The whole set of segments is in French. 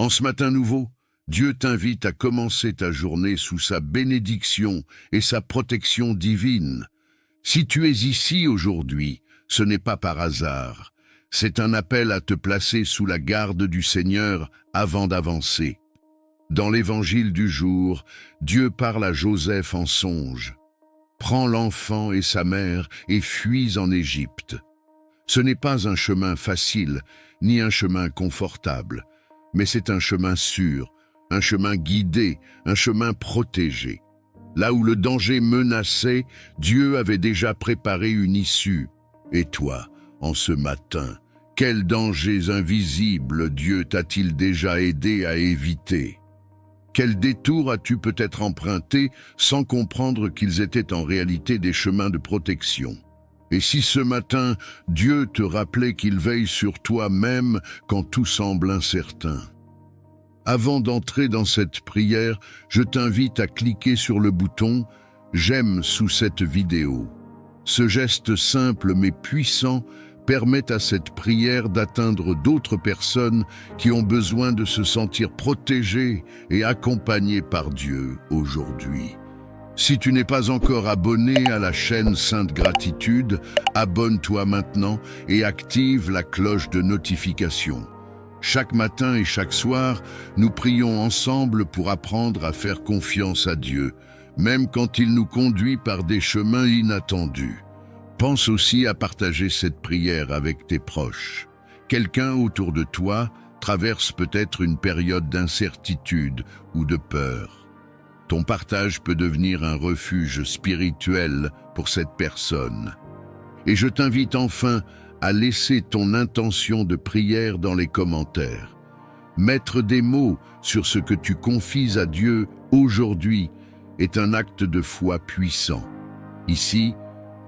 En ce matin nouveau, Dieu t'invite à commencer ta journée sous sa bénédiction et sa protection divine. Si tu es ici aujourd'hui, ce n'est pas par hasard. C'est un appel à te placer sous la garde du Seigneur avant d'avancer. Dans l'évangile du jour, Dieu parle à Joseph en songe. Prends l'enfant et sa mère et fuis en Égypte. Ce n'est pas un chemin facile, ni un chemin confortable, mais c'est un chemin sûr, un chemin guidé, un chemin protégé. Là où le danger menaçait, Dieu avait déjà préparé une issue. Et toi, en ce matin, quels dangers invisibles Dieu t'a-t-il déjà aidé à éviter? Quel détour as-tu peut-être emprunté sans comprendre qu'ils étaient en réalité des chemins de protection? Et si ce matin, Dieu te rappelait qu'il veille sur toi même quand tout semble incertain? Avant d'entrer dans cette prière, je t'invite à cliquer sur le bouton « J'aime » sous cette vidéo. Ce geste simple mais puissant permet à cette prière d'atteindre d'autres personnes qui ont besoin de se sentir protégées et accompagnées par Dieu aujourd'hui. Si tu n'es pas encore abonné à la chaîne Sainte Gratitude, abonne-toi maintenant et active la cloche de notification. Chaque matin et chaque soir, nous prions ensemble pour apprendre à faire confiance à Dieu, même quand il nous conduit par des chemins inattendus. Pense aussi à partager cette prière avec tes proches. Quelqu'un autour de toi traverse peut-être une période d'incertitude ou de peur. Ton partage peut devenir un refuge spirituel pour cette personne. Et je t'invite enfin à laisser ton intention de prière dans les commentaires. Mettre des mots sur ce que tu confies à Dieu aujourd'hui est un acte de foi puissant. Ici,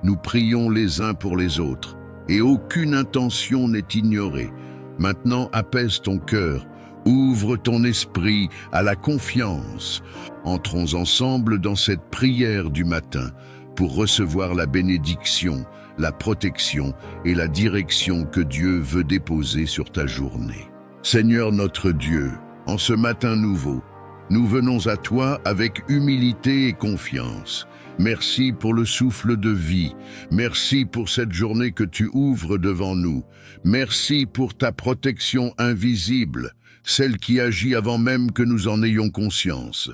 nous prions les uns pour les autres, et aucune intention n'est ignorée. Maintenant, apaise ton cœur, ouvre ton esprit à la confiance. Entrons ensemble dans cette prière du matin pour recevoir la bénédiction, la protection et la direction que Dieu veut déposer sur ta journée. Seigneur notre Dieu, en ce matin nouveau, nous venons à toi avec humilité et confiance. Merci pour le souffle de vie. Merci pour cette journée que tu ouvres devant nous. Merci pour ta protection invisible, celle qui agit avant même que nous en ayons conscience.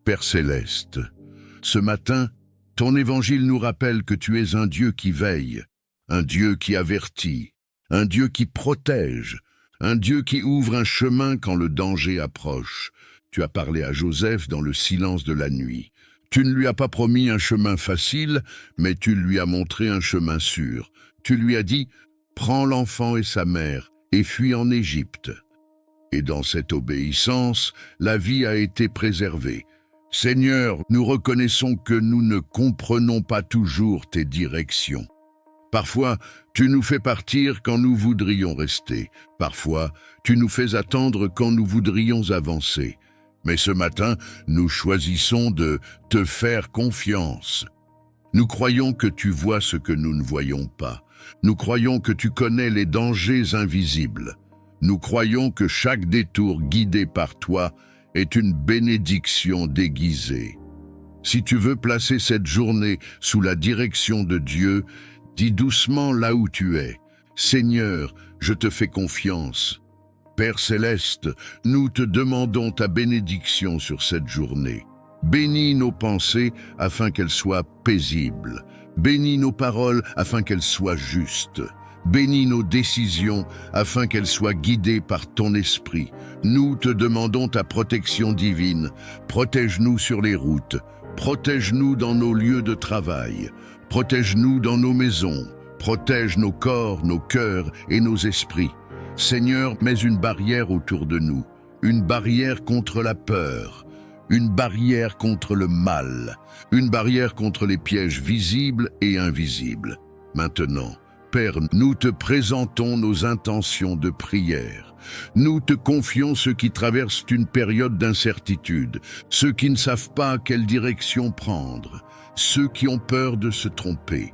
Père céleste, ce matin, ton évangile nous rappelle que tu es un Dieu qui veille, un Dieu qui avertit, un Dieu qui protège, un Dieu qui ouvre un chemin quand le danger approche. Tu as parlé à Joseph dans le silence de la nuit. Tu ne lui as pas promis un chemin facile, mais tu lui as montré un chemin sûr. Tu lui as dit « Prends l'enfant et sa mère et fuis en Égypte ». Et dans cette obéissance, la vie a été préservée. Seigneur, nous reconnaissons que nous ne comprenons pas toujours tes directions. Parfois, tu nous fais partir quand nous voudrions rester. Parfois, tu nous fais attendre quand nous voudrions avancer. Mais ce matin, nous choisissons de te faire confiance. Nous croyons que tu vois ce que nous ne voyons pas. Nous croyons que tu connais les dangers invisibles. Nous croyons que chaque détour guidé par toi est une bénédiction déguisée. Si tu veux placer cette journée sous la direction de Dieu, dis doucement là où tu es. Seigneur, je te fais confiance. Père céleste, nous te demandons ta bénédiction sur cette journée. Bénis nos pensées afin qu'elles soient paisibles. Bénis nos paroles afin qu'elles soient justes. Bénis nos décisions afin qu'elles soient guidées par ton esprit. Nous te demandons ta protection divine. Protège-nous sur les routes. Protège-nous dans nos lieux de travail. Protège-nous dans nos maisons. Protège nos corps, nos cœurs et nos esprits. Seigneur, mets une barrière autour de nous, une barrière contre la peur, une barrière contre le mal, une barrière contre les pièges visibles et invisibles. Maintenant, Père, nous te présentons nos intentions de prière. Nous te confions ceux qui traversent une période d'incertitude, ceux qui ne savent pas quelle direction prendre, ceux qui ont peur de se tromper.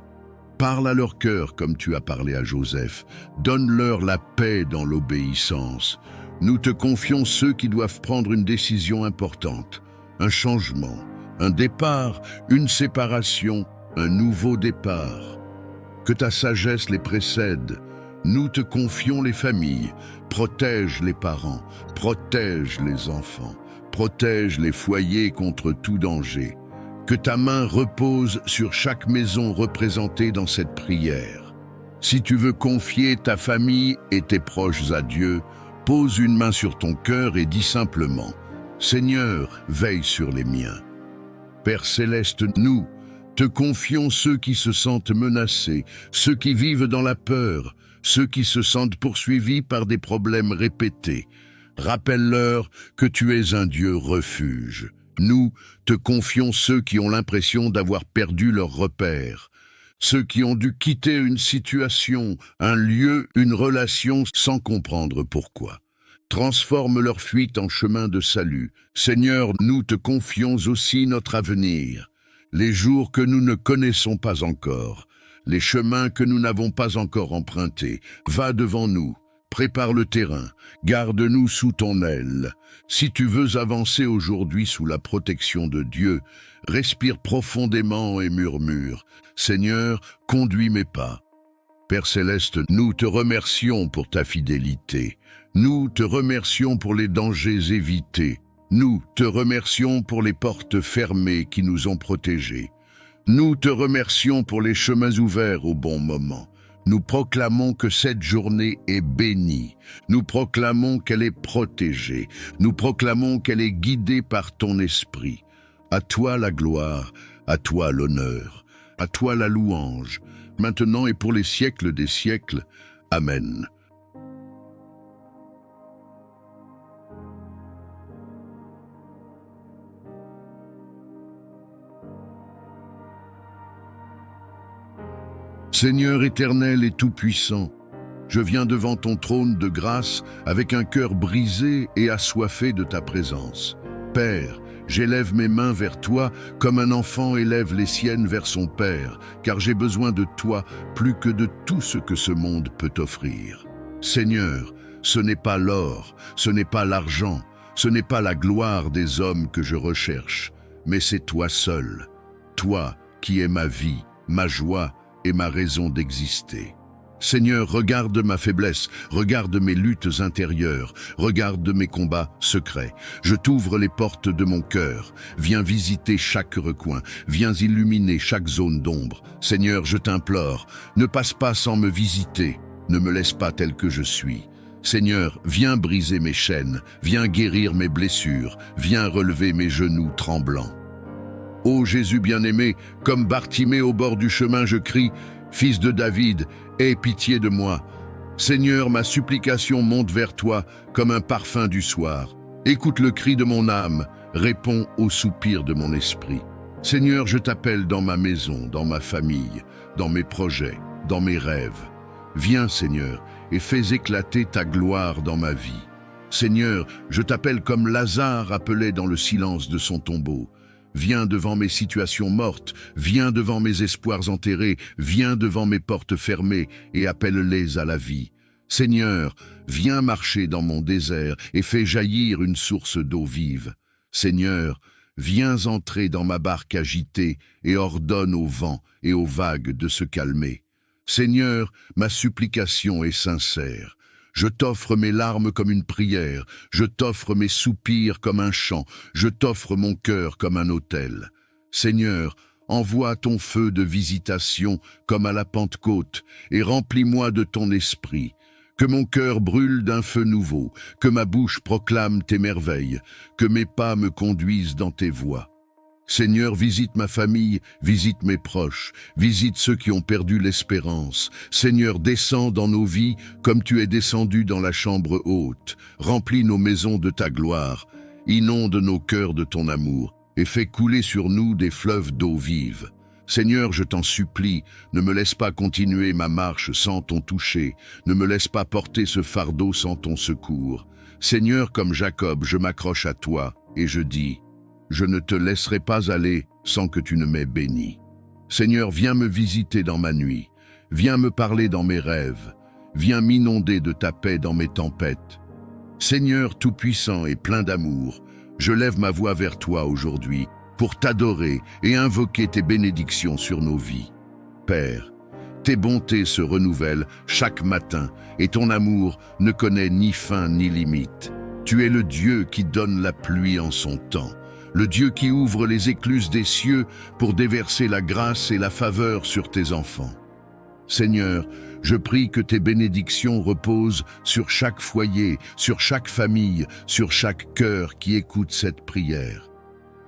Parle à leur cœur comme tu as parlé à Joseph. Donne-leur la paix dans l'obéissance. Nous te confions ceux qui doivent prendre une décision importante, un changement, un départ, une séparation, un nouveau départ. Que ta sagesse les précède. Nous te confions les familles. Protège les parents, protège les enfants, protège les foyers contre tout danger. Que ta main repose sur chaque maison représentée dans cette prière. Si tu veux confier ta famille et tes proches à Dieu, pose une main sur ton cœur et dis simplement « Seigneur, veille sur les miens ». Père céleste, nous te confions ceux qui se sentent menacés, ceux qui vivent dans la peur, ceux qui se sentent poursuivis par des problèmes répétés. Rappelle-leur que tu es un Dieu refuge. Nous te confions ceux qui ont l'impression d'avoir perdu leur repère, ceux qui ont dû quitter une situation, un lieu, une relation sans comprendre pourquoi. Transforme leur fuite en chemin de salut. Seigneur, nous te confions aussi notre avenir, les jours que nous ne connaissons pas encore, les chemins que nous n'avons pas encore empruntés. Va devant nous, prépare le terrain, garde-nous sous ton aile. Si tu veux avancer aujourd'hui sous la protection de Dieu, respire profondément et murmure « Seigneur, conduis mes pas ». Père céleste, nous te remercions pour ta fidélité. Nous te remercions pour les dangers évités. Nous te remercions pour les portes fermées qui nous ont protégés. Nous te remercions pour les chemins ouverts au bon moment. Nous proclamons que cette journée est bénie. Nous proclamons qu'elle est protégée. Nous proclamons qu'elle est guidée par ton esprit. À toi la gloire, à toi l'honneur, à toi la louange, maintenant et pour les siècles des siècles. Amen. Seigneur éternel et tout-puissant, je viens devant ton trône de grâce avec un cœur brisé et assoiffé de ta présence. Père, j'élève mes mains vers toi comme un enfant élève les siennes vers son Père, car j'ai besoin de toi plus que de tout ce que ce monde peut offrir. Seigneur, ce n'est pas l'or, ce n'est pas l'argent, ce n'est pas la gloire des hommes que je recherche, mais c'est toi seul, toi qui es ma vie, ma joie et ma raison d'exister. Seigneur, regarde ma faiblesse, regarde mes luttes intérieures, regarde mes combats secrets. Je t'ouvre les portes de mon cœur. Viens visiter chaque recoin, viens illuminer chaque zone d'ombre. Seigneur, je t'implore, ne passe pas sans me visiter, ne me laisse pas tel que je suis. Seigneur, viens briser mes chaînes, viens guérir mes blessures, viens relever mes genoux tremblants. Ô Jésus bien-aimé, comme Bartimée au bord du chemin, je crie, « Fils de David, aie pitié de moi. » Seigneur, ma supplication monte vers toi comme un parfum du soir. Écoute le cri de mon âme, réponds au soupir de mon esprit. Seigneur, je t'appelle dans ma maison, dans ma famille, dans mes projets, dans mes rêves. Viens, Seigneur, et fais éclater ta gloire dans ma vie. Seigneur, je t'appelle comme Lazare appelait dans le silence de son tombeau. Viens devant mes situations mortes, viens devant mes espoirs enterrés, viens devant mes portes fermées et appelle-les à la vie. Seigneur, viens marcher dans mon désert et fais jaillir une source d'eau vive. Seigneur, viens entrer dans ma barque agitée et ordonne au vent et aux vagues de se calmer. Seigneur, ma supplication est sincère. Je t'offre mes larmes comme une prière, je t'offre mes soupirs comme un chant, je t'offre mon cœur comme un autel. Seigneur, envoie ton feu de visitation comme à la Pentecôte et remplis-moi de ton esprit. Que mon cœur brûle d'un feu nouveau, que ma bouche proclame tes merveilles, que mes pas me conduisent dans tes voies. Seigneur, visite ma famille, visite mes proches, visite ceux qui ont perdu l'espérance. Seigneur, descends dans nos vies comme tu es descendu dans la chambre haute. Remplis nos maisons de ta gloire, inonde nos cœurs de ton amour et fais couler sur nous des fleuves d'eau vive. Seigneur, je t'en supplie, ne me laisse pas continuer ma marche sans ton toucher, ne me laisse pas porter ce fardeau sans ton secours. Seigneur, comme Jacob, je m'accroche à toi et je dis: je ne te laisserai pas aller sans que tu ne m'aies béni. Seigneur, viens me visiter dans ma nuit, viens me parler dans mes rêves, viens m'inonder de ta paix dans mes tempêtes. Seigneur tout-puissant et plein d'amour, je lève ma voix vers toi aujourd'hui pour t'adorer et invoquer tes bénédictions sur nos vies. Père, tes bontés se renouvellent chaque matin et ton amour ne connaît ni fin ni limite. Tu es le Dieu qui donne la pluie en son temps, le Dieu qui ouvre les écluses des cieux pour déverser la grâce et la faveur sur tes enfants. Seigneur, je prie que tes bénédictions reposent sur chaque foyer, sur chaque famille, sur chaque cœur qui écoute cette prière.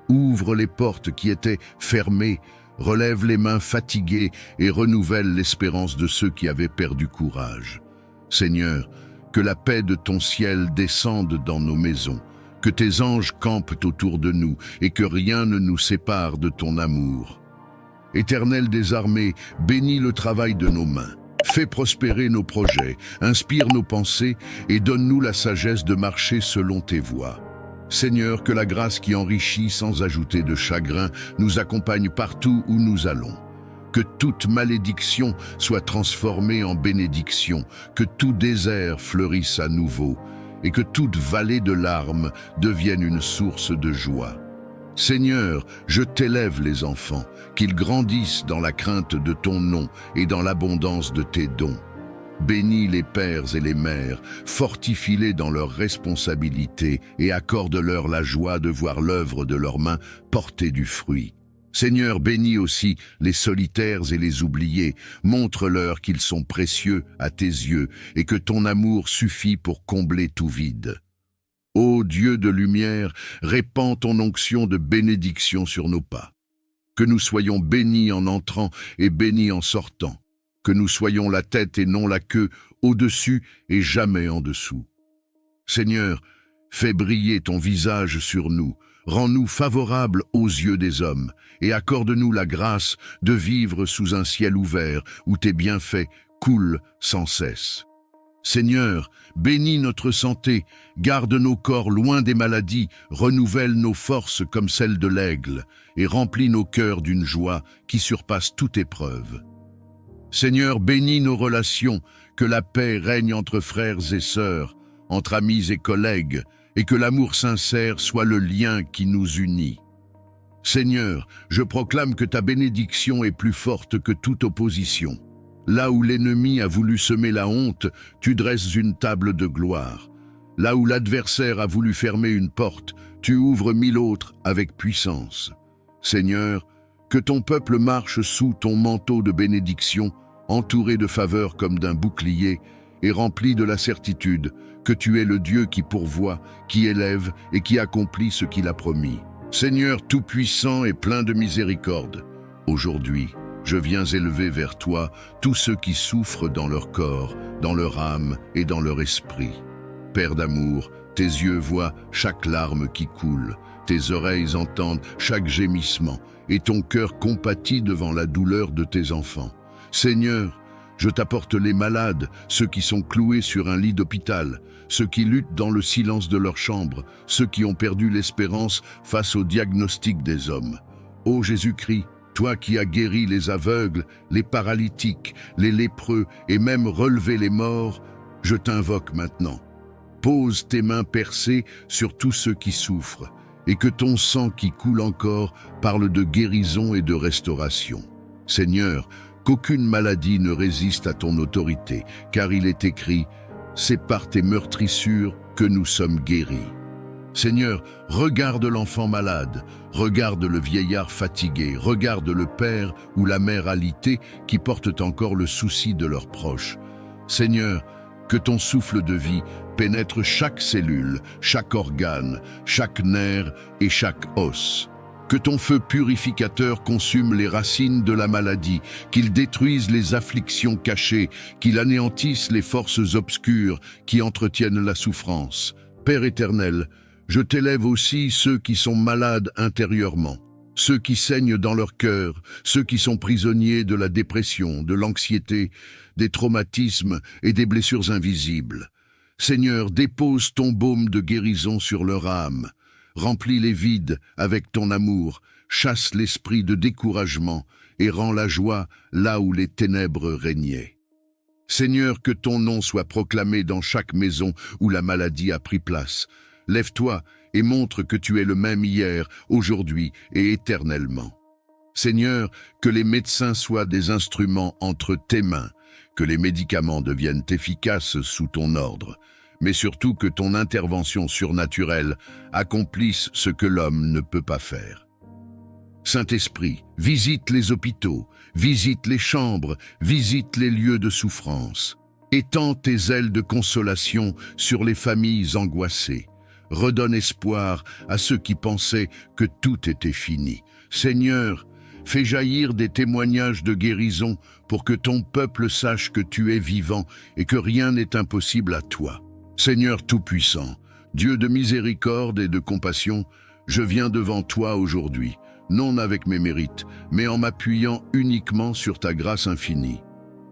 Ouvre les portes qui étaient fermées, relève les mains fatiguées et renouvelle l'espérance de ceux qui avaient perdu courage. Seigneur, que la paix de ton ciel descende dans nos maisons, que tes anges campent autour de nous et que rien ne nous sépare de ton amour. Éternel des armées, bénis le travail de nos mains. Fais prospérer nos projets, inspire nos pensées et donne-nous la sagesse de marcher selon tes voies. Seigneur, que la grâce qui enrichit sans ajouter de chagrin nous accompagne partout où nous allons. Que toute malédiction soit transformée en bénédiction, que tout désert fleurisse à nouveau et que toute vallée de larmes devienne une source de joie. Seigneur, je t'élève les enfants, qu'ils grandissent dans la crainte de ton nom et dans l'abondance de tes dons. Bénis les pères et les mères, fortifie-les dans leurs responsabilités et accorde-leur la joie de voir l'œuvre de leurs mains porter du fruit. Seigneur, bénis aussi les solitaires et les oubliés, montre-leur qu'ils sont précieux à tes yeux et que ton amour suffit pour combler tout vide. Ô Dieu de lumière, répands ton onction de bénédiction sur nos pas. Que nous soyons bénis en entrant et bénis en sortant. Que nous soyons la tête et non la queue, au-dessus et jamais en dessous. Seigneur, fais briller ton visage sur nous, rends-nous favorables aux yeux des hommes et accorde-nous la grâce de vivre sous un ciel ouvert où tes bienfaits coulent sans cesse. Seigneur, bénis notre santé, garde nos corps loin des maladies, renouvelle nos forces comme celles de l'aigle et remplis nos cœurs d'une joie qui surpasse toute épreuve. Seigneur, bénis nos relations, que la paix règne entre frères et sœurs, entre amis et collègues, et que l'amour sincère soit le lien qui nous unit. Seigneur, je proclame que ta bénédiction est plus forte que toute opposition. Là où l'ennemi a voulu semer la honte, tu dresses une table de gloire. Là où l'adversaire a voulu fermer une porte, tu ouvres 1000 autres avec puissance. Seigneur, que ton peuple marche sous ton manteau de bénédiction, entouré de faveur comme d'un bouclier, et rempli de la certitude que tu es le Dieu qui pourvoit, qui élève et qui accomplit ce qu'il a promis. Seigneur tout-puissant et plein de miséricorde, aujourd'hui, je viens élever vers toi tous ceux qui souffrent dans leur corps, dans leur âme et dans leur esprit. Père d'amour, tes yeux voient chaque larme qui coule, tes oreilles entendent chaque gémissement, et ton cœur compatit devant la douleur de tes enfants. Seigneur, je t'apporte les malades, ceux qui sont cloués sur un lit d'hôpital, ceux qui luttent dans le silence de leur chambre, ceux qui ont perdu l'espérance face au diagnostic des hommes. Ô Jésus-Christ, toi qui as guéri les aveugles, les paralytiques, les lépreux et même relevé les morts, je t'invoque maintenant. Pose tes mains percées sur tous ceux qui souffrent, et que ton sang qui coule encore parle de guérison et de restauration. Seigneur, qu'aucune maladie ne résiste à ton autorité, car il est écrit « C'est par tes meurtrissures que nous sommes guéris ». Seigneur, regarde l'enfant malade, regarde le vieillard fatigué, regarde le père ou la mère alitée qui portent encore le souci de leurs proches. Seigneur, que ton souffle de vie pénètre chaque cellule, chaque organe, chaque nerf et chaque os. Que ton feu purificateur consume les racines de la maladie, qu'il détruise les afflictions cachées, qu'il anéantisse les forces obscures qui entretiennent la souffrance. Père éternel, je t'élève aussi ceux qui sont malades intérieurement, ceux qui saignent dans leur cœur, ceux qui sont prisonniers de la dépression, de l'anxiété, des traumatismes et des blessures invisibles. Seigneur, dépose ton baume de guérison sur leur âme. Remplis les vides avec ton amour, chasse l'esprit de découragement et rends la joie là où les ténèbres régnaient. Seigneur, que ton nom soit proclamé dans chaque maison où la maladie a pris place. Lève-toi et montre que tu es le même hier, aujourd'hui et éternellement. Seigneur, que les médecins soient des instruments entre tes mains, que les médicaments deviennent efficaces sous ton ordre, mais surtout que ton intervention surnaturelle accomplisse ce que l'homme ne peut pas faire. Saint-Esprit, visite les hôpitaux, visite les chambres, visite les lieux de souffrance. Étends tes ailes de consolation sur les familles angoissées. Redonne espoir à ceux qui pensaient que tout était fini. Seigneur, fais jaillir des témoignages de guérison pour que ton peuple sache que tu es vivant et que rien n'est impossible à toi. Seigneur Tout-Puissant, Dieu de miséricorde et de compassion, je viens devant toi aujourd'hui, non avec mes mérites, mais en m'appuyant uniquement sur ta grâce infinie.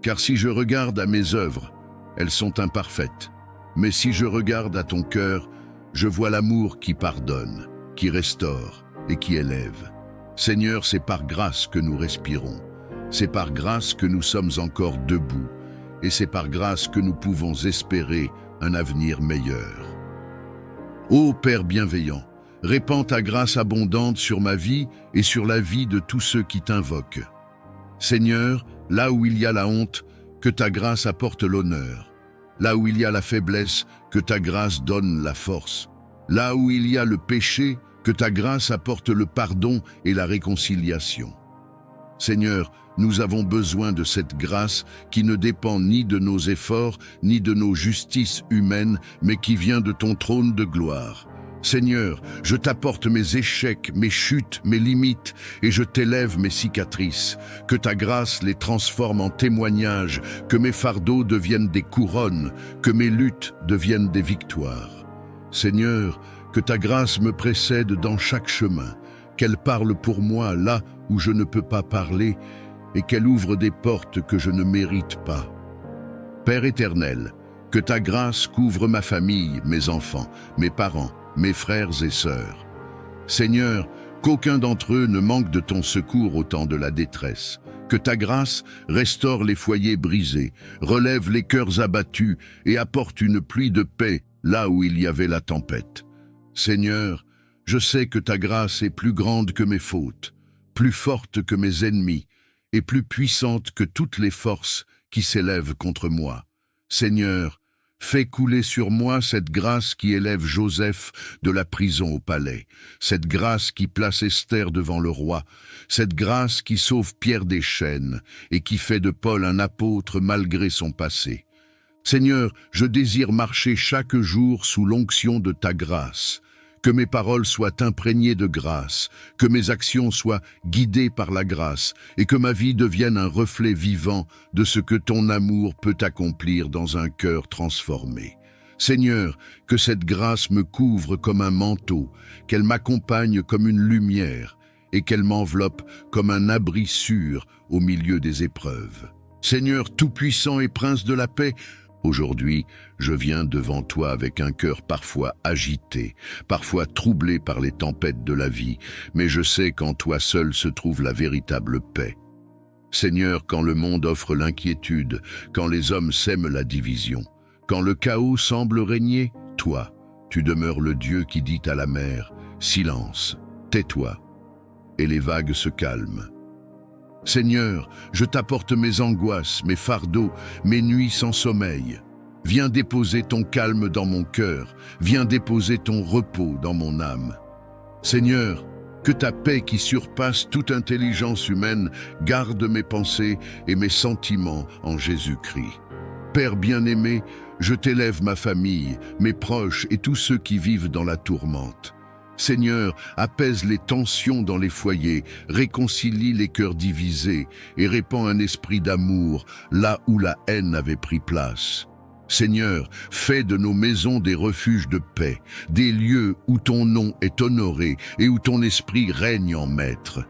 Car si je regarde à mes œuvres, elles sont imparfaites. Mais si je regarde à ton cœur, je vois l'amour qui pardonne, qui restaure et qui élève. Seigneur, c'est par grâce que nous respirons. C'est par grâce que nous sommes encore debout. Et c'est par grâce que nous pouvons espérer un avenir meilleur. Ô Père bienveillant, répands ta grâce abondante sur ma vie et sur la vie de tous ceux qui t'invoquent. Seigneur, là où il y a la honte, que ta grâce apporte l'honneur. Là où il y a la faiblesse, que ta grâce donne la force. Là où il y a le péché, que ta grâce apporte le pardon et la réconciliation. Seigneur, nous avons besoin de cette grâce qui ne dépend ni de nos efforts, ni de nos justices humaines, mais qui vient de ton trône de gloire. Seigneur, je t'apporte mes échecs, mes chutes, mes limites, et je t'élève mes cicatrices. Que ta grâce les transforme en témoignages, que mes fardeaux deviennent des couronnes, que mes luttes deviennent des victoires. Seigneur, que ta grâce me précède dans chaque chemin, qu'elle parle pour moi là où je ne peux pas parler, et qu'elle ouvre des portes que je ne mérite pas. Père éternel, que ta grâce couvre ma famille, mes enfants, mes parents, mes frères et sœurs. Seigneur, qu'aucun d'entre eux ne manque de ton secours au temps de la détresse. Que ta grâce restaure les foyers brisés, relève les cœurs abattus et apporte une pluie de paix là où il y avait la tempête. Seigneur, je sais que ta grâce est plus grande que mes fautes, plus forte que mes ennemis et plus puissante que toutes les forces qui s'élèvent contre moi. Seigneur, fais couler sur moi cette grâce qui élève Joseph de la prison au palais, cette grâce qui place Esther devant le roi, cette grâce qui sauve Pierre des chaînes et qui fait de Paul un apôtre malgré son passé. Seigneur, je désire marcher chaque jour sous l'onction de ta grâce. Que mes paroles soient imprégnées de grâce, que mes actions soient guidées par la grâce et que ma vie devienne un reflet vivant de ce que ton amour peut accomplir dans un cœur transformé. Seigneur, que cette grâce me couvre comme un manteau, qu'elle m'accompagne comme une lumière et qu'elle m'enveloppe comme un abri sûr au milieu des épreuves. Seigneur tout-puissant et prince de la paix, aujourd'hui, je viens devant toi avec un cœur parfois agité, parfois troublé par les tempêtes de la vie, mais je sais qu'en toi seul se trouve la véritable paix. Seigneur, quand le monde offre l'inquiétude, quand les hommes sèment la division, quand le chaos semble régner, toi, tu demeures le Dieu qui dit à la mer « Silence, tais-toi » et les vagues se calment. Seigneur, je t'apporte mes angoisses, mes fardeaux, mes nuits sans sommeil. Viens déposer ton calme dans mon cœur, viens déposer ton repos dans mon âme. Seigneur, que ta paix qui surpasse toute intelligence humaine garde mes pensées et mes sentiments en Jésus-Christ. Père bien-aimé, je t'élève ma famille, mes proches et tous ceux qui vivent dans la tourmente. Seigneur, apaise les tensions dans les foyers, réconcilie les cœurs divisés et répand un esprit d'amour là où la haine avait pris place. Seigneur, fais de nos maisons des refuges de paix, des lieux où ton nom est honoré et où ton esprit règne en maître.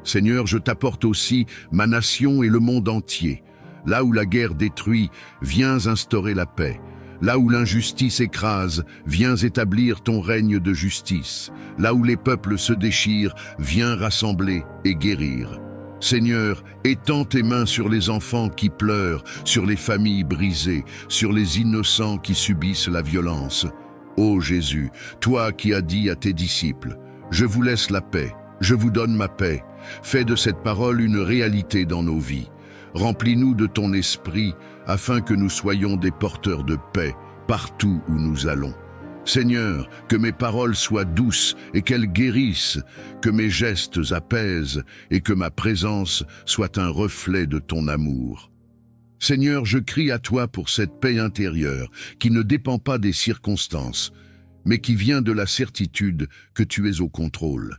Seigneur, je t'apporte aussi ma nation et le monde entier. Là où la guerre détruit, viens instaurer la paix. Là où l'injustice écrase, viens établir ton règne de justice. Là où les peuples se déchirent, viens rassembler et guérir. Seigneur, étends tes mains sur les enfants qui pleurent, sur les familles brisées, sur les innocents qui subissent la violence. Ô Jésus, toi qui as dit à tes disciples, « Je vous laisse la paix, je vous donne ma paix », fais de cette parole une réalité dans nos vies. Remplis-nous de ton esprit afin que nous soyons des porteurs de paix partout où nous allons. Seigneur, que mes paroles soient douces et qu'elles guérissent, que mes gestes apaisent et que ma présence soit un reflet de ton amour. Seigneur, je crie à toi pour cette paix intérieure qui ne dépend pas des circonstances, mais qui vient de la certitude que tu es au contrôle.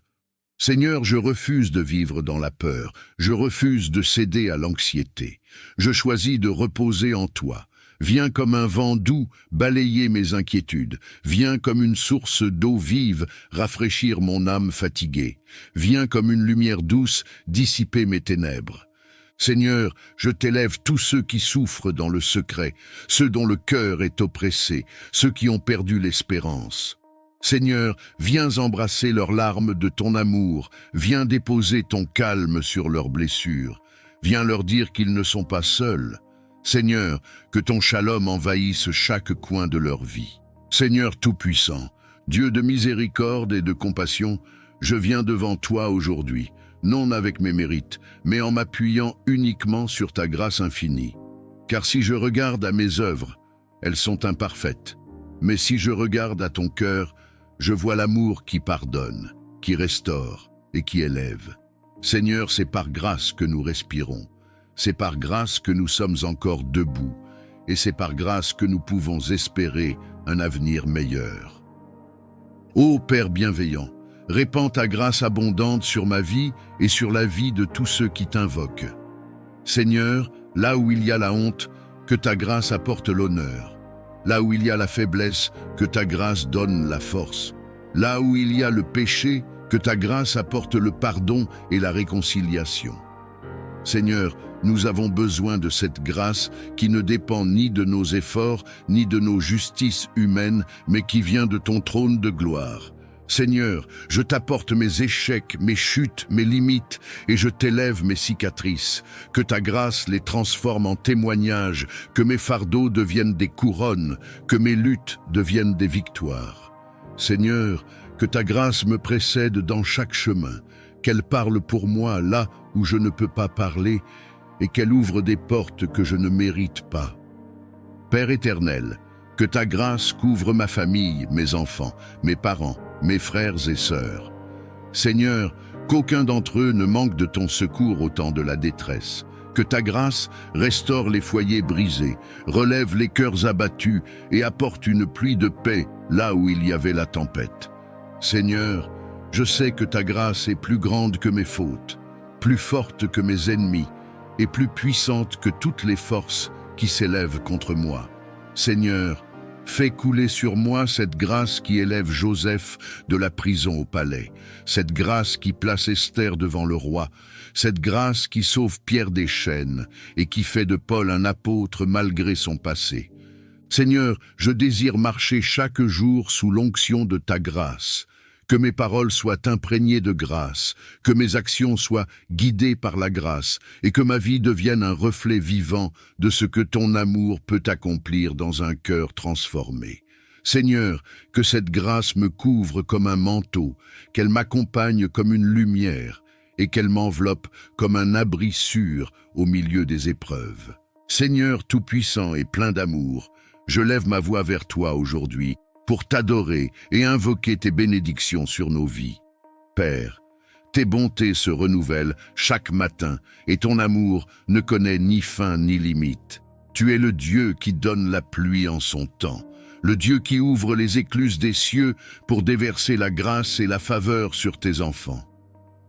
Seigneur, je refuse de vivre dans la peur, je refuse de céder à l'anxiété. Je choisis de reposer en toi. Viens comme un vent doux balayer mes inquiétudes. Viens comme une source d'eau vive rafraîchir mon âme fatiguée. Viens comme une lumière douce dissiper mes ténèbres. Seigneur, je t'élève tous ceux qui souffrent dans le secret, ceux dont le cœur est oppressé, ceux qui ont perdu l'espérance. Seigneur, viens embrasser leurs larmes de ton amour, viens déposer ton calme sur leurs blessures, viens leur dire qu'ils ne sont pas seuls. Seigneur, que ton shalom envahisse chaque coin de leur vie. Seigneur Tout-Puissant, Dieu de miséricorde et de compassion, je viens devant toi aujourd'hui, non avec mes mérites, mais en m'appuyant uniquement sur ta grâce infinie. Car si je regarde à mes œuvres, elles sont imparfaites. Mais si je regarde à ton cœur, je vois l'amour qui pardonne, qui restaure et qui élève. Seigneur, c'est par grâce que nous respirons. C'est par grâce que nous sommes encore debout, et c'est par grâce que nous pouvons espérer un avenir meilleur. Ô Père bienveillant, répands ta grâce abondante sur ma vie et sur la vie de tous ceux qui t'invoquent. Seigneur, là où il y a la honte, que ta grâce apporte l'honneur. Là où il y a la faiblesse, que ta grâce donne la force. Là où il y a le péché, que ta grâce apporte le pardon et la réconciliation. Seigneur, nous avons besoin de cette grâce qui ne dépend ni de nos efforts, ni de nos justices humaines, mais qui vient de ton trône de gloire. Seigneur, je t'apporte mes échecs, mes chutes, mes limites, et je t'élève mes cicatrices. Que ta grâce les transforme en témoignages, que mes fardeaux deviennent des couronnes, que mes luttes deviennent des victoires. Seigneur, que ta grâce me précède dans chaque chemin, qu'elle parle pour moi là où je ne peux pas parler, et qu'elle ouvre des portes que je ne mérite pas. Père éternel, que ta grâce couvre ma famille, mes enfants, mes parents, mes frères et sœurs. Seigneur, qu'aucun d'entre eux ne manque de ton secours au temps de la détresse. Que ta grâce restaure les foyers brisés, relève les cœurs abattus et apporte une pluie de paix là où il y avait la tempête. Seigneur, je sais que ta grâce est plus grande que mes fautes, plus forte que mes ennemis et plus puissante que toutes les forces qui s'élèvent contre moi. Seigneur, fais couler sur moi cette grâce qui élève Joseph de la prison au palais, cette grâce qui place Esther devant le roi, cette grâce qui sauve Pierre des chaînes et qui fait de Paul un apôtre malgré son passé. Seigneur, je désire marcher chaque jour sous l'onction de ta grâce, que mes paroles soient imprégnées de grâce, que mes actions soient guidées par la grâce et que ma vie devienne un reflet vivant de ce que ton amour peut accomplir dans un cœur transformé. Seigneur, que cette grâce me couvre comme un manteau, qu'elle m'accompagne comme une lumière et qu'elle m'enveloppe comme un abri sûr au milieu des épreuves. Seigneur tout-puissant et plein d'amour, je lève ma voix vers toi aujourd'hui pour t'adorer et invoquer tes bénédictions sur nos vies. Père, tes bontés se renouvellent chaque matin et ton amour ne connaît ni fin ni limite. Tu es le Dieu qui donne la pluie en son temps, le Dieu qui ouvre les écluses des cieux pour déverser la grâce et la faveur sur tes enfants.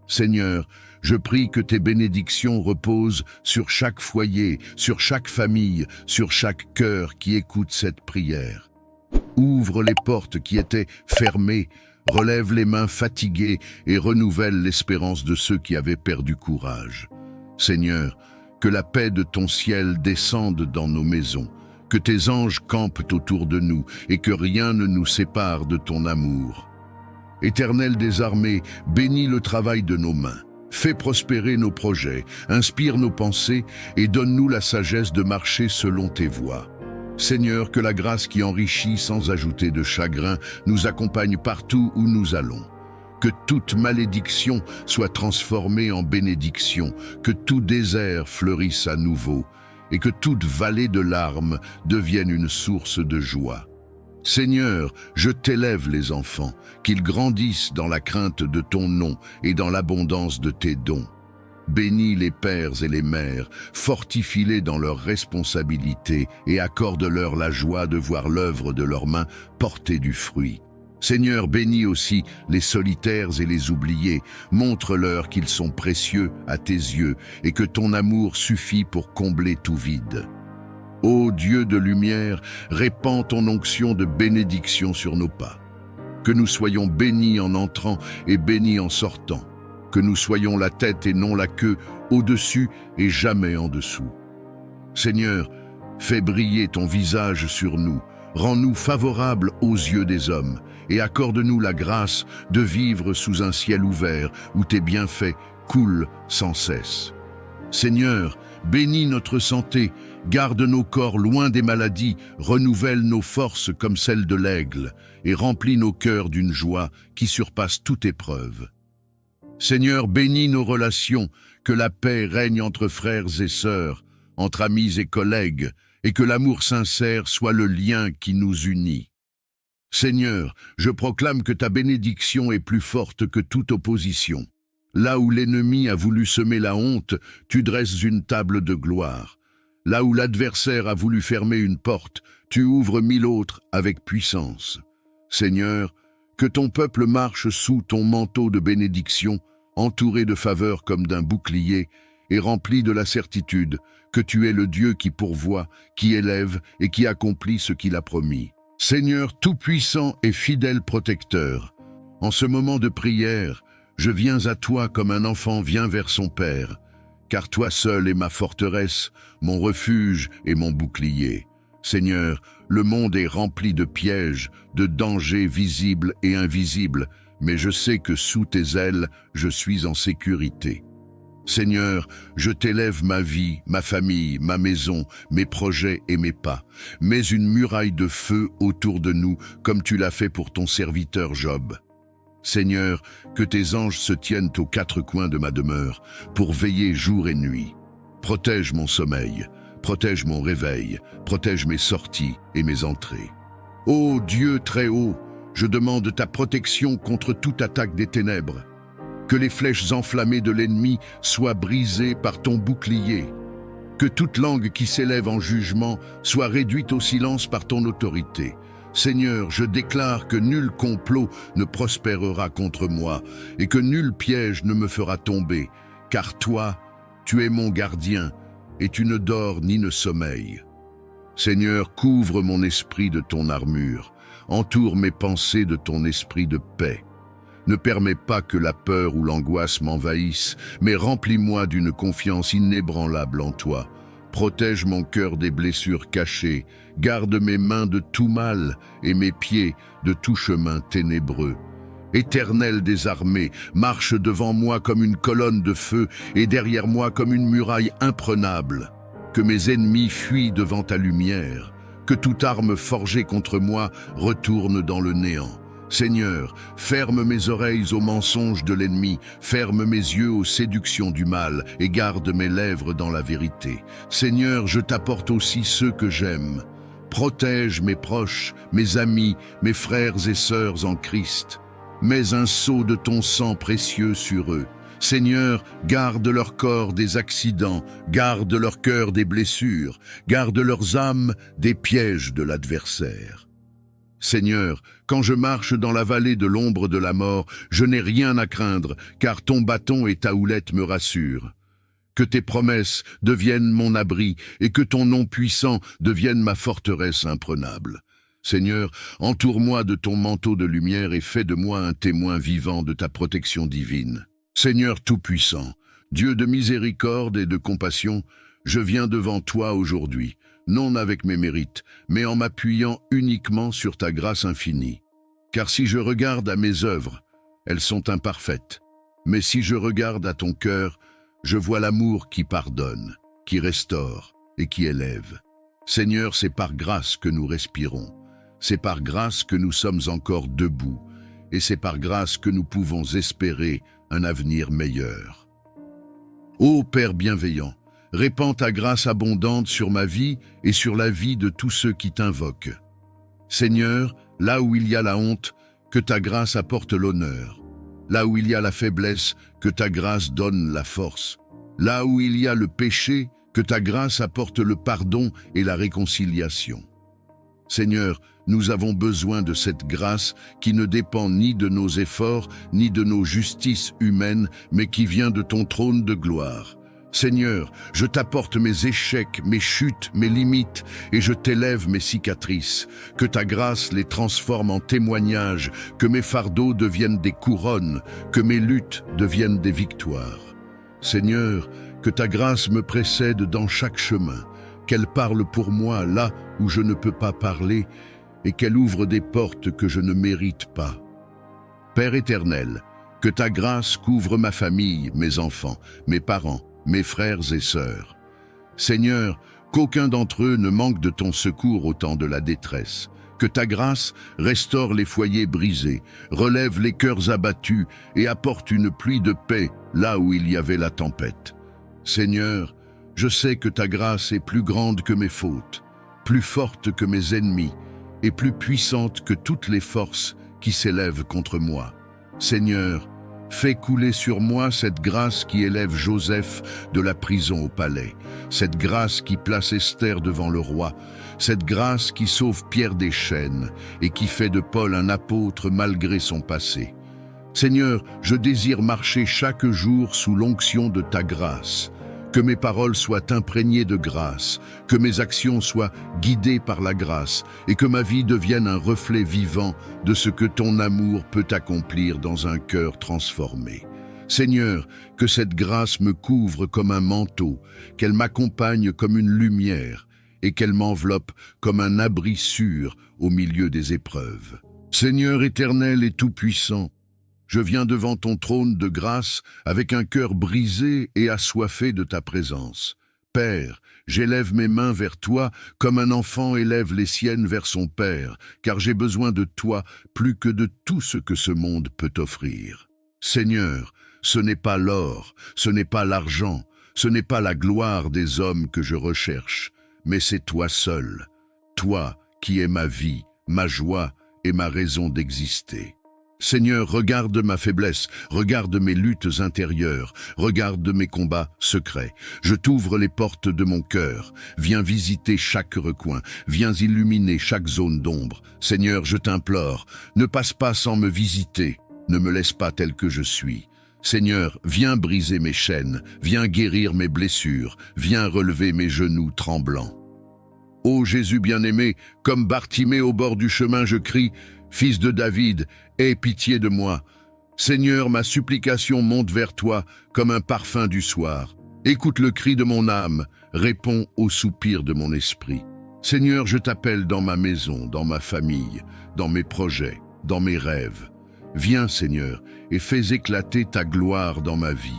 Seigneur, je prie que tes bénédictions reposent sur chaque foyer, sur chaque famille, sur chaque cœur qui écoute cette prière. Ouvre les portes qui étaient fermées, relève les mains fatiguées et renouvelle l'espérance de ceux qui avaient perdu courage. Seigneur, que la paix de ton ciel descende dans nos maisons, que tes anges campent autour de nous et que rien ne nous sépare de ton amour. Éternel des armées, bénis le travail de nos mains. Fais prospérer nos projets, inspire nos pensées et donne-nous la sagesse de marcher selon tes voies. Seigneur, que la grâce qui enrichit sans ajouter de chagrin nous accompagne partout où nous allons. Que toute malédiction soit transformée en bénédiction, que tout désert fleurisse à nouveau et que toute vallée de larmes devienne une source de joie. Seigneur, je t'élève les enfants, qu'ils grandissent dans la crainte de ton nom et dans l'abondance de tes dons. Bénis les pères et les mères, fortifie-les dans leurs responsabilités et accorde-leur la joie de voir l'œuvre de leurs mains porter du fruit. Seigneur, bénis aussi les solitaires et les oubliés, montre-leur qu'ils sont précieux à tes yeux et que ton amour suffit pour combler tout vide. Ô Dieu de lumière, répands ton onction de bénédiction sur nos pas. Que nous soyons bénis en entrant et bénis en sortant. Que nous soyons la tête et non la queue, au-dessus et jamais en dessous. Seigneur, fais briller ton visage sur nous, rends-nous favorables aux yeux des hommes et accorde-nous la grâce de vivre sous un ciel ouvert où tes bienfaits coulent sans cesse. Seigneur, bénis notre santé, garde nos corps loin des maladies, renouvelle nos forces comme celles de l'aigle et remplis nos cœurs d'une joie qui surpasse toute épreuve. Seigneur, bénis nos relations, que la paix règne entre frères et sœurs, entre amis et collègues, et que l'amour sincère soit le lien qui nous unit. Seigneur, je proclame que ta bénédiction est plus forte que toute opposition. Là où l'ennemi a voulu semer la honte, tu dresses une table de gloire. Là où l'adversaire a voulu fermer une porte, tu ouvres 1000 autres avec puissance. Seigneur, que ton peuple marche sous ton manteau de bénédiction, entouré de faveurs comme d'un bouclier, et rempli de la certitude que tu es le Dieu qui pourvoit, qui élève et qui accomplit ce qu'il a promis. Seigneur tout-puissant et fidèle protecteur, en ce moment de prière, je viens à toi comme un enfant vient vers son père, car toi seul es ma forteresse, mon refuge et mon bouclier. Seigneur, le monde est rempli de pièges, de dangers visibles et invisibles, mais je sais que sous tes ailes, je suis en sécurité. Seigneur, je t'élève ma vie, ma famille, ma maison, mes projets et mes pas. Mets une muraille de feu autour de nous, comme tu l'as fait pour ton serviteur Job. Seigneur, que tes anges se tiennent aux 4 coins de ma demeure, pour veiller jour et nuit. Protège mon sommeil, protège mon réveil, protège mes sorties et mes entrées. Ô Dieu très haut, je demande ta protection contre toute attaque des ténèbres. Que les flèches enflammées de l'ennemi soient brisées par ton bouclier. Que toute langue qui s'élève en jugement soit réduite au silence par ton autorité. Seigneur, je déclare que nul complot ne prospérera contre moi et que nul piège ne me fera tomber, car toi, tu es mon gardien et tu ne dors ni ne sommeilles. Seigneur, couvre mon esprit de ton armure, entoure mes pensées de ton esprit de paix. Ne permets pas que la peur ou l'angoisse m'envahissent, mais remplis-moi d'une confiance inébranlable en toi. Protège mon cœur des blessures cachées, garde mes mains de tout mal et mes pieds de tout chemin ténébreux. Éternel des armées, marche devant moi comme une colonne de feu et derrière moi comme une muraille imprenable. Que mes ennemis fuient devant ta lumière, que toute arme forgée contre moi retourne dans le néant. Seigneur, ferme mes oreilles aux mensonges de l'ennemi, ferme mes yeux aux séductions du mal et garde mes lèvres dans la vérité. Seigneur, je t'apporte aussi ceux que j'aime. Protège mes proches, mes amis, mes frères et sœurs en Christ. Mets un sceau de ton sang précieux sur eux. Seigneur, garde leur corps des accidents, garde leur cœur des blessures, garde leurs âmes des pièges de l'adversaire. Seigneur, quand je marche dans la vallée de l'ombre de la mort, je n'ai rien à craindre, car ton bâton et ta houlette me rassurent. Que tes promesses deviennent mon abri et que ton nom puissant devienne ma forteresse imprenable. Seigneur, entoure-moi de ton manteau de lumière et fais de moi un témoin vivant de ta protection divine. Seigneur tout-puissant, Dieu de miséricorde et de compassion, je viens devant toi aujourd'hui, non avec mes mérites, mais en m'appuyant uniquement sur ta grâce infinie. Car si je regarde à mes œuvres, elles sont imparfaites. Mais si je regarde à ton cœur, je vois l'amour qui pardonne, qui restaure et qui élève. Seigneur, c'est par grâce que nous respirons. C'est par grâce que nous sommes encore debout. Et c'est par grâce que nous pouvons espérer un avenir meilleur. Ô Père bienveillant, répands ta grâce abondante sur ma vie et sur la vie de tous ceux qui t'invoquent. Seigneur, là où il y a la honte, que ta grâce apporte l'honneur. Là où il y a la faiblesse, que ta grâce donne la force. Là où il y a le péché, que ta grâce apporte le pardon et la réconciliation. Seigneur, nous avons besoin de cette grâce qui ne dépend ni de nos efforts, ni de nos justices humaines, mais qui vient de ton trône de gloire. Seigneur, je t'apporte mes échecs, mes chutes, mes limites, et je t'élève mes cicatrices. Que ta grâce les transforme en témoignages, que mes fardeaux deviennent des couronnes, que mes luttes deviennent des victoires. Seigneur, que ta grâce me précède dans chaque chemin, qu'elle parle pour moi là où je ne peux pas parler, et qu'elle ouvre des portes que je ne mérite pas. Père éternel, que ta grâce couvre ma famille, mes enfants, mes parents, mes frères et sœurs. Seigneur, qu'aucun d'entre eux ne manque de ton secours au temps de la détresse. Que ta grâce restaure les foyers brisés, relève les cœurs abattus et apporte une pluie de paix là où il y avait la tempête. Seigneur, je sais que ta grâce est plus grande que mes fautes, plus forte que mes ennemis et plus puissante que toutes les forces qui s'élèvent contre moi. Seigneur, fais couler sur moi cette grâce qui élève Joseph de la prison au palais, cette grâce qui place Esther devant le roi, cette grâce qui sauve Pierre des chaînes et qui fait de Paul un apôtre malgré son passé. Seigneur, je désire marcher chaque jour sous l'onction de ta grâce. Que mes paroles soient imprégnées de grâce, que mes actions soient guidées par la grâce et que ma vie devienne un reflet vivant de ce que ton amour peut accomplir dans un cœur transformé. Seigneur, que cette grâce me couvre comme un manteau, qu'elle m'accompagne comme une lumière et qu'elle m'enveloppe comme un abri sûr au milieu des épreuves. Seigneur éternel et tout-puissant, je viens devant ton trône de grâce avec un cœur brisé et assoiffé de ta présence. Père, j'élève mes mains vers toi comme un enfant élève les siennes vers son père, car j'ai besoin de toi plus que de tout ce que ce monde peut offrir. Seigneur, ce n'est pas l'or, ce n'est pas l'argent, ce n'est pas la gloire des hommes que je recherche, mais c'est toi seul, toi qui es ma vie, ma joie et ma raison d'exister. Seigneur, regarde ma faiblesse, regarde mes luttes intérieures, regarde mes combats secrets. Je t'ouvre les portes de mon cœur. Viens visiter chaque recoin, viens illuminer chaque zone d'ombre. Seigneur, je t'implore, ne passe pas sans me visiter, ne me laisse pas tel que je suis. Seigneur, viens briser mes chaînes, viens guérir mes blessures, viens relever mes genoux tremblants. Ô Jésus bien-aimé, comme Bartimée au bord du chemin, je crie, Fils de David, aie pitié de moi. Seigneur, ma supplication monte vers toi comme un parfum du soir. Écoute le cri de mon âme, réponds au soupir de mon esprit. Seigneur, je t'appelle dans ma maison, dans ma famille, dans mes projets, dans mes rêves. Viens, Seigneur, et fais éclater ta gloire dans ma vie.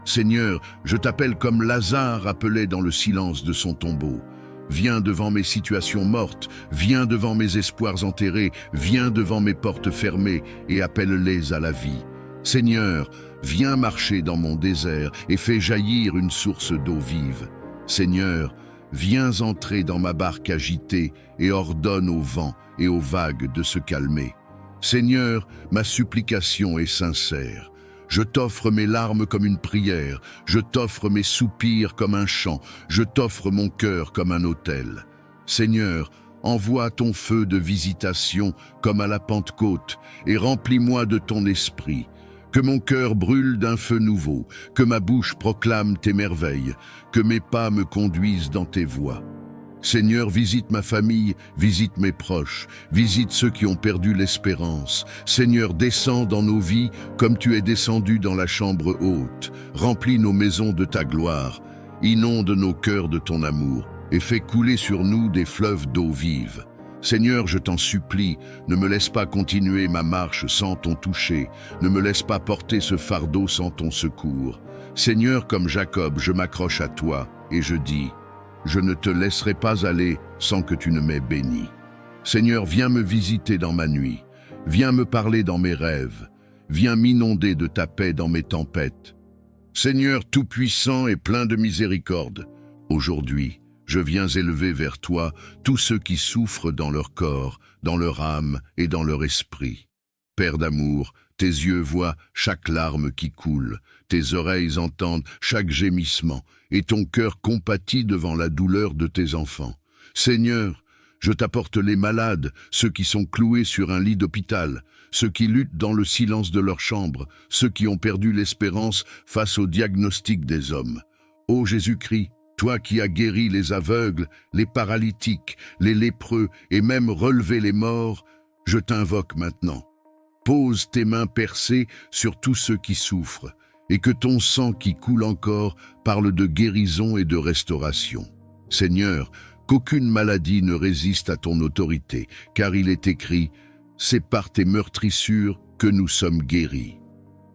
Seigneur, je t'appelle comme Lazare appelé dans le silence de son tombeau. Viens devant mes situations mortes, viens devant mes espoirs enterrés, viens devant mes portes fermées et appelle-les à la vie. Seigneur, viens marcher dans mon désert et fais jaillir une source d'eau vive. Seigneur, viens entrer dans ma barque agitée et ordonne au vent et aux vagues de se calmer. Seigneur, ma supplication est sincère. Je t'offre mes larmes comme une prière, je t'offre mes soupirs comme un chant, je t'offre mon cœur comme un autel. Seigneur, envoie ton feu de visitation comme à la Pentecôte et remplis-moi de ton esprit. Que mon cœur brûle d'un feu nouveau, que ma bouche proclame tes merveilles, que mes pas me conduisent dans tes voies. Seigneur, visite ma famille, visite mes proches, visite ceux qui ont perdu l'espérance. Seigneur, descends dans nos vies comme tu es descendu dans la chambre haute. Remplis nos maisons de ta gloire, inonde nos cœurs de ton amour et fais couler sur nous des fleuves d'eau vive. Seigneur, je t'en supplie, ne me laisse pas continuer ma marche sans ton toucher, ne me laisse pas porter ce fardeau sans ton secours. Seigneur, comme Jacob, je m'accroche à toi et je dis, je ne te laisserai pas aller sans que tu ne m'aies béni. Seigneur, viens me visiter dans ma nuit, viens me parler dans mes rêves, viens m'inonder de ta paix dans mes tempêtes. Seigneur tout-puissant et plein de miséricorde, aujourd'hui, je viens élever vers toi tous ceux qui souffrent dans leur corps, dans leur âme et dans leur esprit. Père d'amour, tes yeux voient chaque larme qui coule, tes oreilles entendent chaque gémissement, et ton cœur compatit devant la douleur de tes enfants. Seigneur, je t'apporte les malades, ceux qui sont cloués sur un lit d'hôpital, ceux qui luttent dans le silence de leur chambre, ceux qui ont perdu l'espérance face au diagnostic des hommes. Ô Jésus-Christ, toi qui as guéri les aveugles, les paralytiques, les lépreux et même relevé les morts, je t'invoque maintenant. Pose tes mains percées sur tous ceux qui souffrent, et que ton sang qui coule encore parle de guérison et de restauration. Seigneur, qu'aucune maladie ne résiste à ton autorité, car il est écrit « C'est par tes meurtrissures que nous sommes guéris ».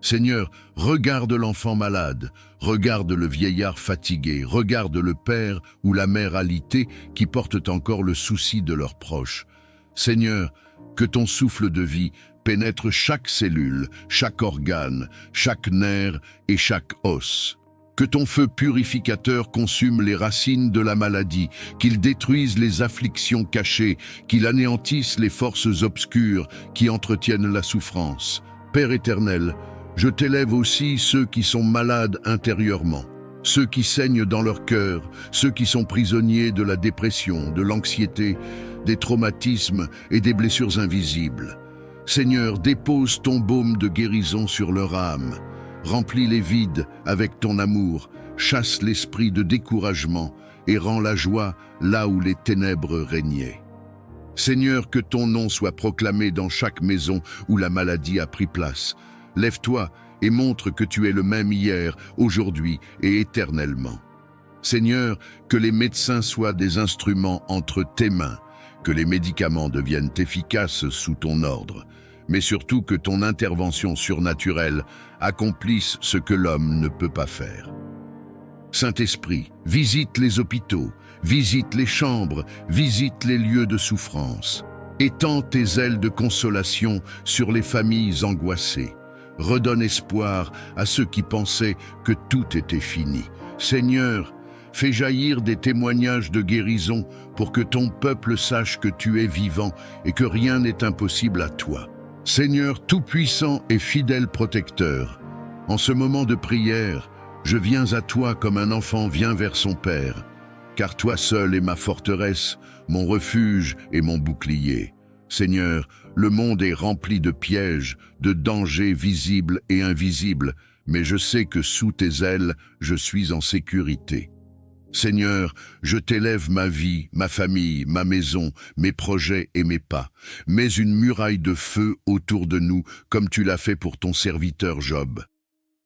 Seigneur, regarde l'enfant malade, regarde le vieillard fatigué, regarde le père ou la mère alitée qui portent encore le souci de leurs proches. Seigneur, que ton souffle de vie pénètre chaque cellule, chaque organe, chaque nerf et chaque os. Que ton feu purificateur consume les racines de la maladie, qu'il détruise les afflictions cachées, qu'il anéantisse les forces obscures qui entretiennent la souffrance. Père éternel, je t'élève aussi ceux qui sont malades intérieurement, ceux qui saignent dans leur cœur, ceux qui sont prisonniers de la dépression, de l'anxiété, des traumatismes et des blessures invisibles. Seigneur, dépose ton baume de guérison sur leur âme, remplis les vides avec ton amour, chasse l'esprit de découragement et rends la joie là où les ténèbres régnaient. Seigneur, que ton nom soit proclamé dans chaque maison où la maladie a pris place. Lève-toi et montre que tu es le même hier, aujourd'hui et éternellement. Seigneur, que les médecins soient des instruments entre tes mains, que les médicaments deviennent efficaces sous ton ordre, mais surtout que ton intervention surnaturelle accomplisse ce que l'homme ne peut pas faire. Saint-Esprit, visite les hôpitaux, visite les chambres, visite les lieux de souffrance. Étends tes ailes de consolation sur les familles angoissées. Redonne espoir à ceux qui pensaient que tout était fini. Seigneur, fais jaillir des témoignages de guérison pour que ton peuple sache que tu es vivant et que rien n'est impossible à toi. Seigneur tout-puissant et fidèle protecteur, en ce moment de prière, je viens à toi comme un enfant vient vers son père, car toi seul es ma forteresse, mon refuge et mon bouclier. Seigneur, le monde est rempli de pièges, de dangers visibles et invisibles, mais je sais que sous tes ailes, je suis en sécurité. Seigneur, je t'élève ma vie, ma famille, ma maison, mes projets et mes pas. Mets une muraille de feu autour de nous, comme tu l'as fait pour ton serviteur Job.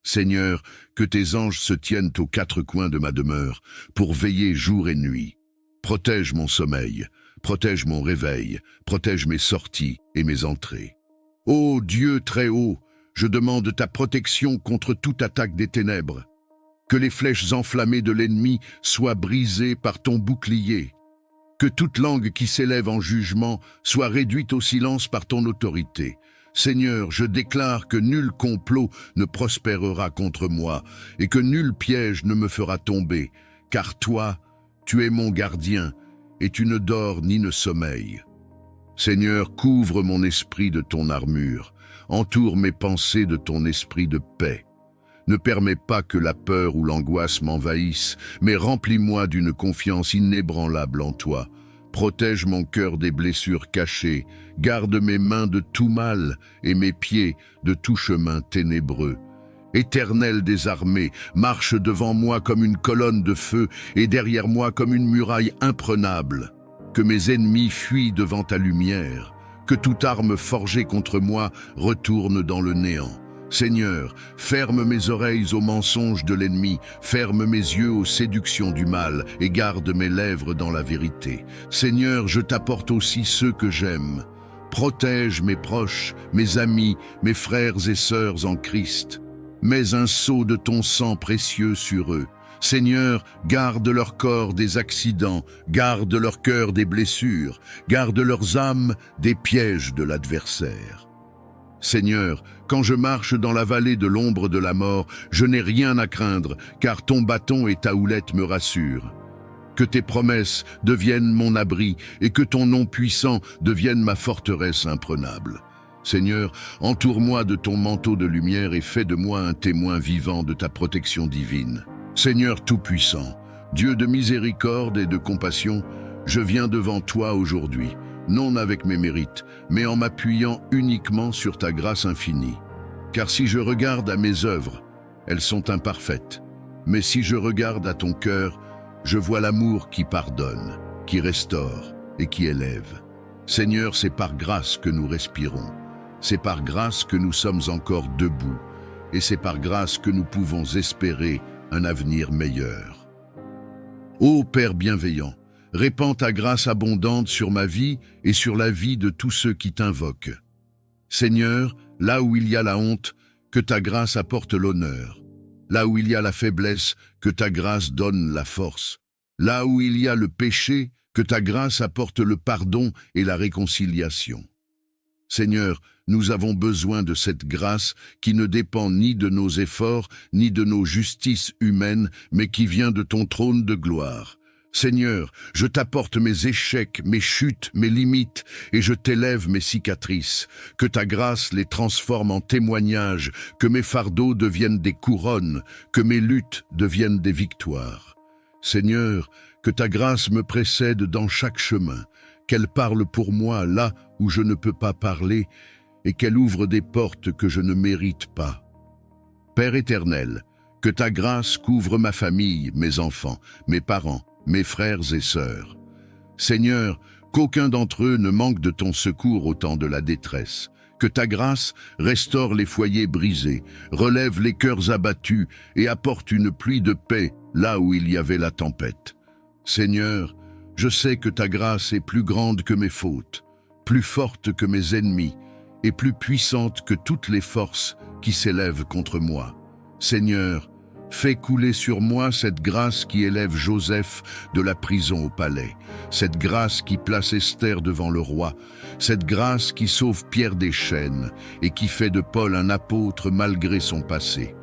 Seigneur, que tes anges se tiennent aux quatre coins de ma demeure, pour veiller jour et nuit. Protège mon sommeil, protège mon réveil, protège mes sorties et mes entrées. Ô Dieu très haut, je demande ta protection contre toute attaque des ténèbres. Que les flèches enflammées de l'ennemi soient brisées par ton bouclier. Que toute langue qui s'élève en jugement soit réduite au silence par ton autorité. Seigneur, je déclare que nul complot ne prospérera contre moi et que nul piège ne me fera tomber, car toi, tu es mon gardien et tu ne dors ni ne sommeilles. Seigneur, couvre mon esprit de ton armure, entoure mes pensées de ton esprit de paix. Ne permets pas que la peur ou l'angoisse m'envahissent, mais remplis-moi d'une confiance inébranlable en toi. Protège mon cœur des blessures cachées, garde mes mains de tout mal et mes pieds de tout chemin ténébreux. Éternel des armées, marche devant moi comme une colonne de feu et derrière moi comme une muraille imprenable. Que mes ennemis fuient devant ta lumière, que toute arme forgée contre moi retourne dans le néant. Seigneur, ferme mes oreilles aux mensonges de l'ennemi, ferme mes yeux aux séductions du mal et garde mes lèvres dans la vérité. Seigneur, je t'apporte aussi ceux que j'aime. Protège mes proches, mes amis, mes frères et sœurs en Christ. Mets un sceau de ton sang précieux sur eux. Seigneur, garde leur corps des accidents, garde leur cœur des blessures, garde leurs âmes des pièges de l'adversaire. Seigneur, quand je marche dans la vallée de l'ombre de la mort, je n'ai rien à craindre, car ton bâton et ta houlette me rassurent. Que tes promesses deviennent mon abri et que ton nom puissant devienne ma forteresse imprenable. Seigneur, entoure-moi de ton manteau de lumière et fais de moi un témoin vivant de ta protection divine. Seigneur Tout-Puissant, Dieu de miséricorde et de compassion, je viens devant toi aujourd'hui, non avec mes mérites, mais en m'appuyant uniquement sur ta grâce infinie. Car si je regarde à mes œuvres, elles sont imparfaites. Mais si je regarde à ton cœur, je vois l'amour qui pardonne, qui restaure et qui élève. Seigneur, c'est par grâce que nous respirons. C'est par grâce que nous sommes encore debout. Et c'est par grâce que nous pouvons espérer un avenir meilleur. Ô Père bienveillant, répands ta grâce abondante sur ma vie et sur la vie de tous ceux qui t'invoquent. Seigneur, là où il y a la honte, que ta grâce apporte l'honneur. Là où il y a la faiblesse, que ta grâce donne la force. Là où il y a le péché, que ta grâce apporte le pardon et la réconciliation. Seigneur, nous avons besoin de cette grâce qui ne dépend ni de nos efforts, ni de nos justices humaines, mais qui vient de ton trône de gloire. Seigneur, je t'apporte mes échecs, mes chutes, mes limites, et je t'élève mes cicatrices. Que ta grâce les transforme en témoignages, que mes fardeaux deviennent des couronnes, que mes luttes deviennent des victoires. Seigneur, que ta grâce me précède dans chaque chemin, qu'elle parle pour moi là où je ne peux pas parler, et qu'elle ouvre des portes que je ne mérite pas. Père éternel, que ta grâce couvre ma famille, mes enfants, mes parents, mes frères et sœurs. Seigneur, qu'aucun d'entre eux ne manque de ton secours au temps de la détresse. Que ta grâce restaure les foyers brisés, relève les cœurs abattus et apporte une pluie de paix là où il y avait la tempête. Seigneur, je sais que ta grâce est plus grande que mes fautes, plus forte que mes ennemis et plus puissante que toutes les forces qui s'élèvent contre moi. Seigneur, fais couler sur moi cette grâce qui élève Joseph de la prison au palais, cette grâce qui place Esther devant le roi, cette grâce qui sauve Pierre des chaînes et qui fait de Paul un apôtre malgré son passé.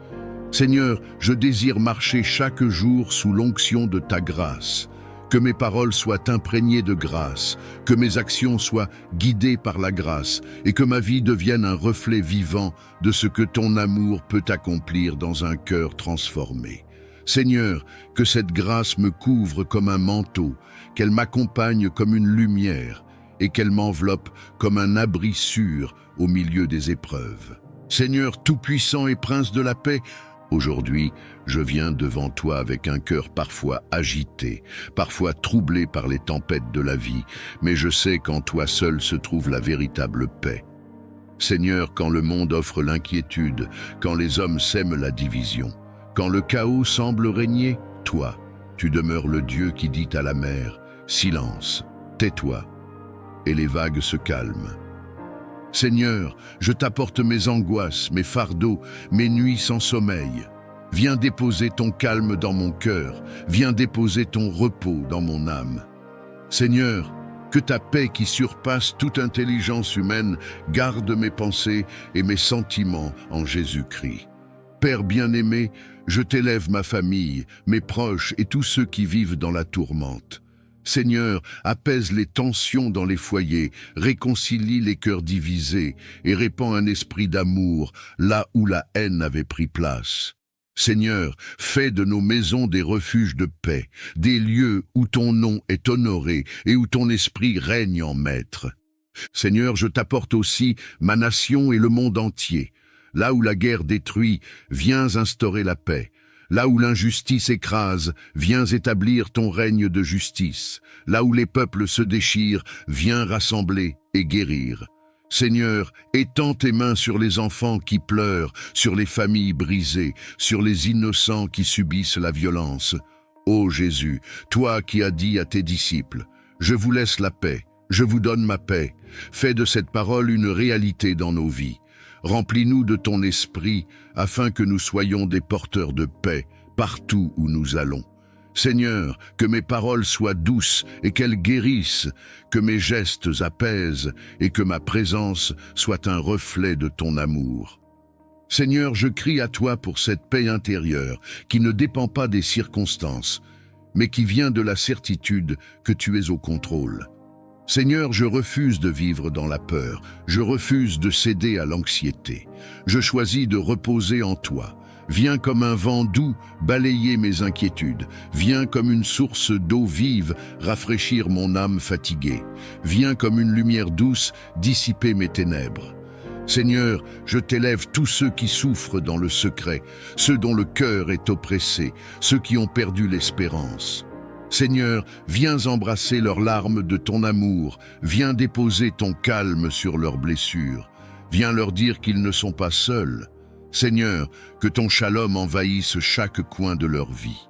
Seigneur, je désire marcher chaque jour sous l'onction de ta grâce. Que mes paroles soient imprégnées de grâce, que mes actions soient guidées par la grâce et que ma vie devienne un reflet vivant de ce que ton amour peut accomplir dans un cœur transformé. Seigneur, que cette grâce me couvre comme un manteau, qu'elle m'accompagne comme une lumière et qu'elle m'enveloppe comme un abri sûr au milieu des épreuves. Seigneur tout-puissant et prince de la paix, aujourd'hui, je viens devant toi avec un cœur parfois agité, parfois troublé par les tempêtes de la vie, mais je sais qu'en toi seul se trouve la véritable paix. Seigneur, quand le monde offre l'inquiétude, quand les hommes sèment la division, quand le chaos semble régner, toi, tu demeures le Dieu qui dit à la mer « Silence, tais-toi » et les vagues se calment. Seigneur, je t'apporte mes angoisses, mes fardeaux, mes nuits sans sommeil. Viens déposer ton calme dans mon cœur, viens déposer ton repos dans mon âme. Seigneur, que ta paix qui surpasse toute intelligence humaine garde mes pensées et mes sentiments en Jésus-Christ. Père bien-aimé, je t'élève ma famille, mes proches et tous ceux qui vivent dans la tourmente. Seigneur, apaise les tensions dans les foyers, réconcilie les cœurs divisés et répand un esprit d'amour là où la haine avait pris place. Seigneur, fais de nos maisons des refuges de paix, des lieux où ton nom est honoré et où ton esprit règne en maître. Seigneur, je t'apporte aussi ma nation et le monde entier. Là où la guerre détruit, viens instaurer la paix. Là où l'injustice écrase, viens établir ton règne de justice. Là où les peuples se déchirent, viens rassembler et guérir. Seigneur, étends tes mains sur les enfants qui pleurent, sur les familles brisées, sur les innocents qui subissent la violence. Ô Jésus, toi qui as dit à tes disciples, « Je vous laisse la paix, je vous donne ma paix », fais de cette parole une réalité dans nos vies. Remplis-nous de ton esprit afin que nous soyons des porteurs de paix partout où nous allons. Seigneur, que mes paroles soient douces et qu'elles guérissent, que mes gestes apaisent et que ma présence soit un reflet de ton amour. Seigneur, je crie à toi pour cette paix intérieure qui ne dépend pas des circonstances, mais qui vient de la certitude que tu es au contrôle. Seigneur, je refuse de vivre dans la peur, je refuse de céder à l'anxiété. Je choisis de reposer en toi. Viens comme un vent doux balayer mes inquiétudes. Viens comme une source d'eau vive rafraîchir mon âme fatiguée. Viens comme une lumière douce dissiper mes ténèbres. Seigneur, je t'élève tous ceux qui souffrent dans le secret, ceux dont le cœur est oppressé, ceux qui ont perdu l'espérance. Seigneur, viens embrasser leurs larmes de ton amour, viens déposer ton calme sur leurs blessures, viens leur dire qu'ils ne sont pas seuls. Seigneur, que ton shalom envahisse chaque coin de leur vie.